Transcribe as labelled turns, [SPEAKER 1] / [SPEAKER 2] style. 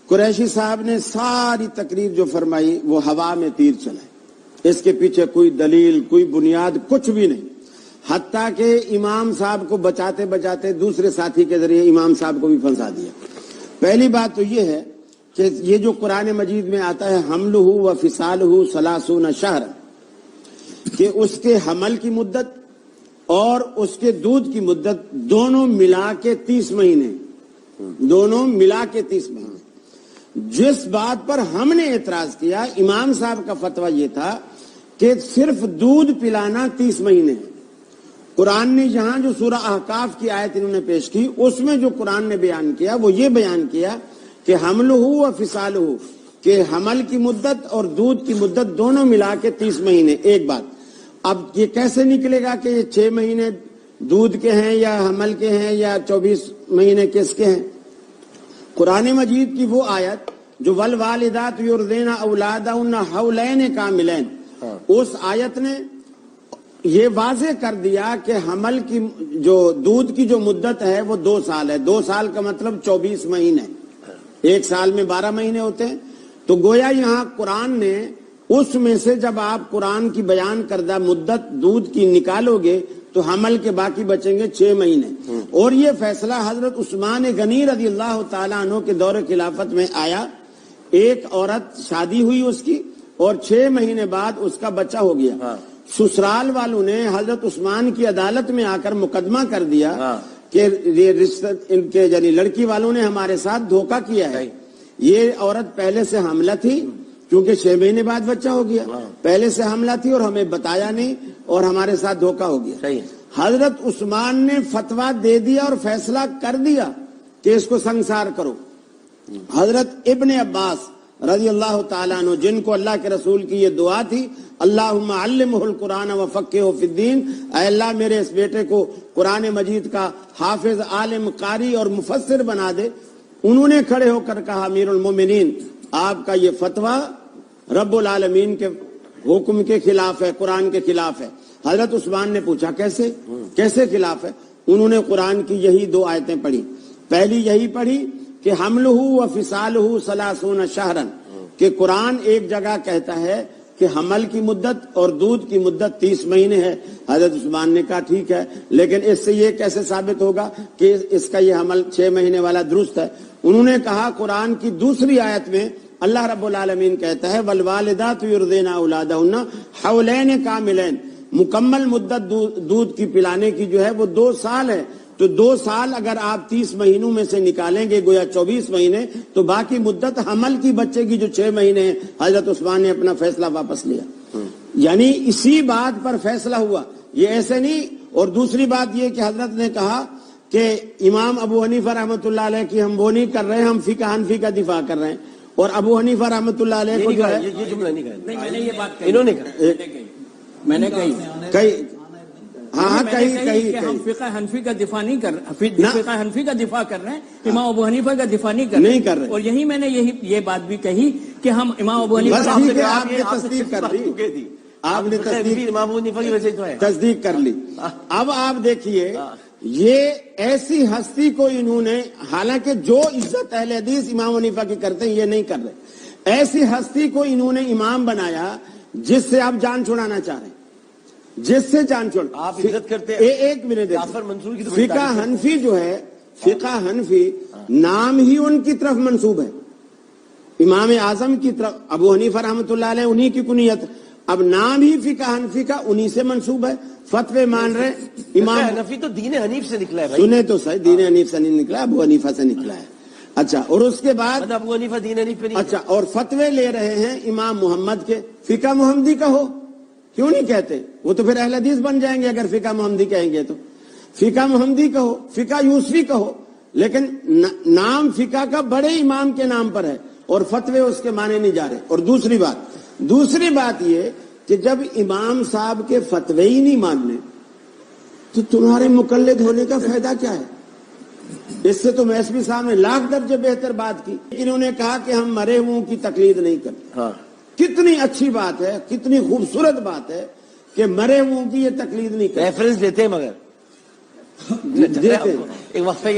[SPEAKER 1] قریشی صاحب نے ساری تقریر جو فرمائی وہ ہوا میں تیر چلائے، اس کے پیچھے کوئی دلیل، کوئی بنیاد، کچھ بھی نہیں، حتیٰ کہ امام صاحب کو بچاتے بچاتے دوسرے ساتھی کے ذریعے امام صاحب کو بھی پھنسا دیا۔ پہلی بات تو یہ ہے کہ یہ جو قرآن مجید میں آتا ہے حملہ و فصالہ 30 شہر، کہ اس کے حمل کی مدت اور اس کے دودھ کی مدت دونوں ملا کے 30 مہینے، دونوں ملا کے 30 مہینے۔ جس بات پر ہم نے اعتراض کیا، امام صاحب کا فتویٰ یہ تھا کہ صرف دودھ پلانا 30 مہینے ہے۔ قرآن نے یہاں جو سورہ احقاف کی آیت انہوں نے پیش کی، اس میں جو قرآن نے بیان کیا وہ یہ بیان کیا کہ حملہ و فصالہ، کہ حمل کی مدت اور دودھ کی مدت دونوں ملا کے 30 مہینے۔ ایک بات، اب یہ کیسے نکلے گا کہ یہ 6 مہینے دودھ کے ہیں یا حمل کے ہیں یا 24 مہینے کس کے ہیں؟ قرآن مجید کی وہ آیت جو والوالدات یرضعن اولادہن حولین کاملین، اس آیت نے یہ واضح کر دیا کہ حمل کی جو دودھ کی جو مدت ہے وہ 2 سال ہے۔ 2 سال کا مطلب 24 مہینے، ایک سال میں 12 مہینے ہوتے ہیں۔ تو گویا یہاں قرآن نے اس میں سے جب آپ قرآن کی بیان کردہ مدت دودھ کی نکالو گے تو حمل کے باقی بچیں گے 6 مہینے۔ اور یہ فیصلہ حضرت عثمان غنی رضی اللہ تعالیٰ عنہ کے دور خلافت میں آیا۔ ایک عورت شادی ہوئی اس کی اور 6 مہینے بعد اس کا بچہ ہو گیا۔ سسرال والوں نے حضرت عثمان کی عدالت میں آ کر مقدمہ کر دیا کہ یہ رشتہ ان کے یعنی لڑکی والوں نے ہمارے ساتھ دھوکہ کیا ہے۔ یہ عورت پہلے سے حاملہ تھی، کیونکہ 6 مہینے بعد بچہ ہو گیا، پہلے سے حاملہ تھی اور ہمیں بتایا نہیں اور ہمارے ساتھ دھوکہ ہو گیا۔ حضرت عثمان نے فتویٰ دے دیا اور فیصلہ کر دیا کہ اس کو سنسار کرو۔ حضرت ابن عباس رضی اللہ تعالیٰ عنہ، جن کو اللہ کے رسول کی یہ دعا تھی، اللہم علمہ القرآن وفقہہ فی الدین، اے اللہ میرے اس بیٹے کو قرآن مجید کا حافظ، عالم، قاری اور مفسر بنا دے، انہوں نے کھڑے ہو کر کہا امیر المومنین آپ کا یہ فتویٰ رب العالمین کے حکم کے خلاف ہے، قرآن کے خلاف ہے۔ حضرت عثمان نے پوچھا کیسے خلاف ہے؟ انہوں نے قرآن کی یہی 2 آیتیں پڑھی۔ پہلی یہی پڑھی کہ حملہ و فصالہ 30 شہرا، کہ قرآن ایک جگہ کہتا ہے کہ حمل کی مدت اور دودھ کی مدت 30 مہینے ہے۔ حضرت عثمان نے کہا ٹھیک ہے، لیکن اس سے یہ کیسے ثابت ہوگا کہ اس کا یہ حمل 6 مہینے والا درست ہے؟ انہوں نے کہا قرآن کی دوسری آیت میں اللہ رب العالمین کہتا ہے والوالدات یرضعن اولادہن حولین کاملین، مکمل مدت دودھ کی پلانے کی جو ہے وہ 2 سال ہے۔ تو 2 سال اگر آپ 30 مہینوں میں سے نکالیں گے گویا 24 مہینے، تو باقی مدت حمل کی بچے کی جو 6 مہینے ہیں۔ حضرت عثمان نے اپنا فیصلہ واپس لیا، یعنی اسی بات پر فیصلہ ہوا، یہ ایسے نہیں۔ اور دوسری بات یہ کہ حضرت نے کہا کہ امام ابو حنیفہ رحمۃ اللہ علیہ کی ہم وہ نہیں کر رہے ہیں، ہم فقہ حنفی کا دفاع کر رہے ہیں۔ اور ابو حنیفہ رحمۃ اللہ علیہ کو جو ہے
[SPEAKER 2] یہ جملہ نہیں کہا،
[SPEAKER 3] میں نے یہ بات کہی،
[SPEAKER 2] انہوں نے کہا،
[SPEAKER 3] میں نے کہی
[SPEAKER 1] کہیں
[SPEAKER 3] ہم فقہ حنفی کا دفاع نہیں کر رہے، فقہ حنفی کا دفاع کر رہے ہیں، امام ابو حنیفہ کا دفاع نہیں کر رہے۔ اور یہی میں نے یہ بات بھی کہی کہ ہم امام ابو حنیفہ
[SPEAKER 1] آپ نے تصدیق کر دی، آپ نے تصدیق کر لی۔ اب آپ دیکھیے یہ ایسی ہستی کو انہوں نے، حالانکہ جو عزت اہل حدیث امام حنیفہ کی کرتے ہیں یہ نہیں کر رہے، ایسی ہستی کو انہوں نے امام بنایا جس سے آپ جان چھڑانا چاہ رہے ہیں، جس سے جان چھوڑ
[SPEAKER 2] آپ عزت کرتے ہیں۔
[SPEAKER 1] ایک منٹ، فقہ حنفی جو ہے، فقہ حنفی نام ہی ان کی طرف منسوب ہے، امام اعظم کی طرف، ابو حنیفہ رحمۃ اللہ علیہ انہی کی کنیت، اب نام ہی فقہ حنفی کا انہی سے منسوب ہے، فتوے مان رہے امام
[SPEAKER 2] حنفی تو دین حنیف سے نکلا ہے بھائی،
[SPEAKER 1] سنے تو صحیح، دین حنیف سے نہیں نکلا، ابو حنیفہ سے نکلا ہے۔ اچھا، اور اس کے بعد
[SPEAKER 2] ابو حنیفہ دین حنیف پہ نہیں،
[SPEAKER 1] اچھا، اور فتوے لے رہے ہیں امام محمد کے، فقہ محمدی کا ہو، کیوں نہیں کہتے؟ وہ تو پھر اہل حدیث بن جائیں گے اگر فقہ محمدی کہیں گے تو۔ فقہ محمدی کا ہو، فقہ یوسفی کا ہو، لیکن نام فقہ کا بڑے امام کے نام پر ہے اور فتوے اس کے مانے نہیں جا رہے۔ اور دوسری بات یہ کہ جب امام صاحب کے فتوے ہی نہیں ماننے تو تمہارے مقلد ہونے کا فائدہ کیا ہے؟ اس سے تو میسوی صاحب نے لاکھ درجے بہتر بات کی، انہوں نے کہا کہ ہم مرے ہوں کی تقلید نہیں کرتے۔ کتنی اچھی بات ہے، کتنی خوبصورت بات ہے کہ مرے ہوں کی یہ تقلید نہیں کرتے،
[SPEAKER 2] ریفرنس دیتے ہیں مگر
[SPEAKER 1] دیتے
[SPEAKER 2] ایک وقفے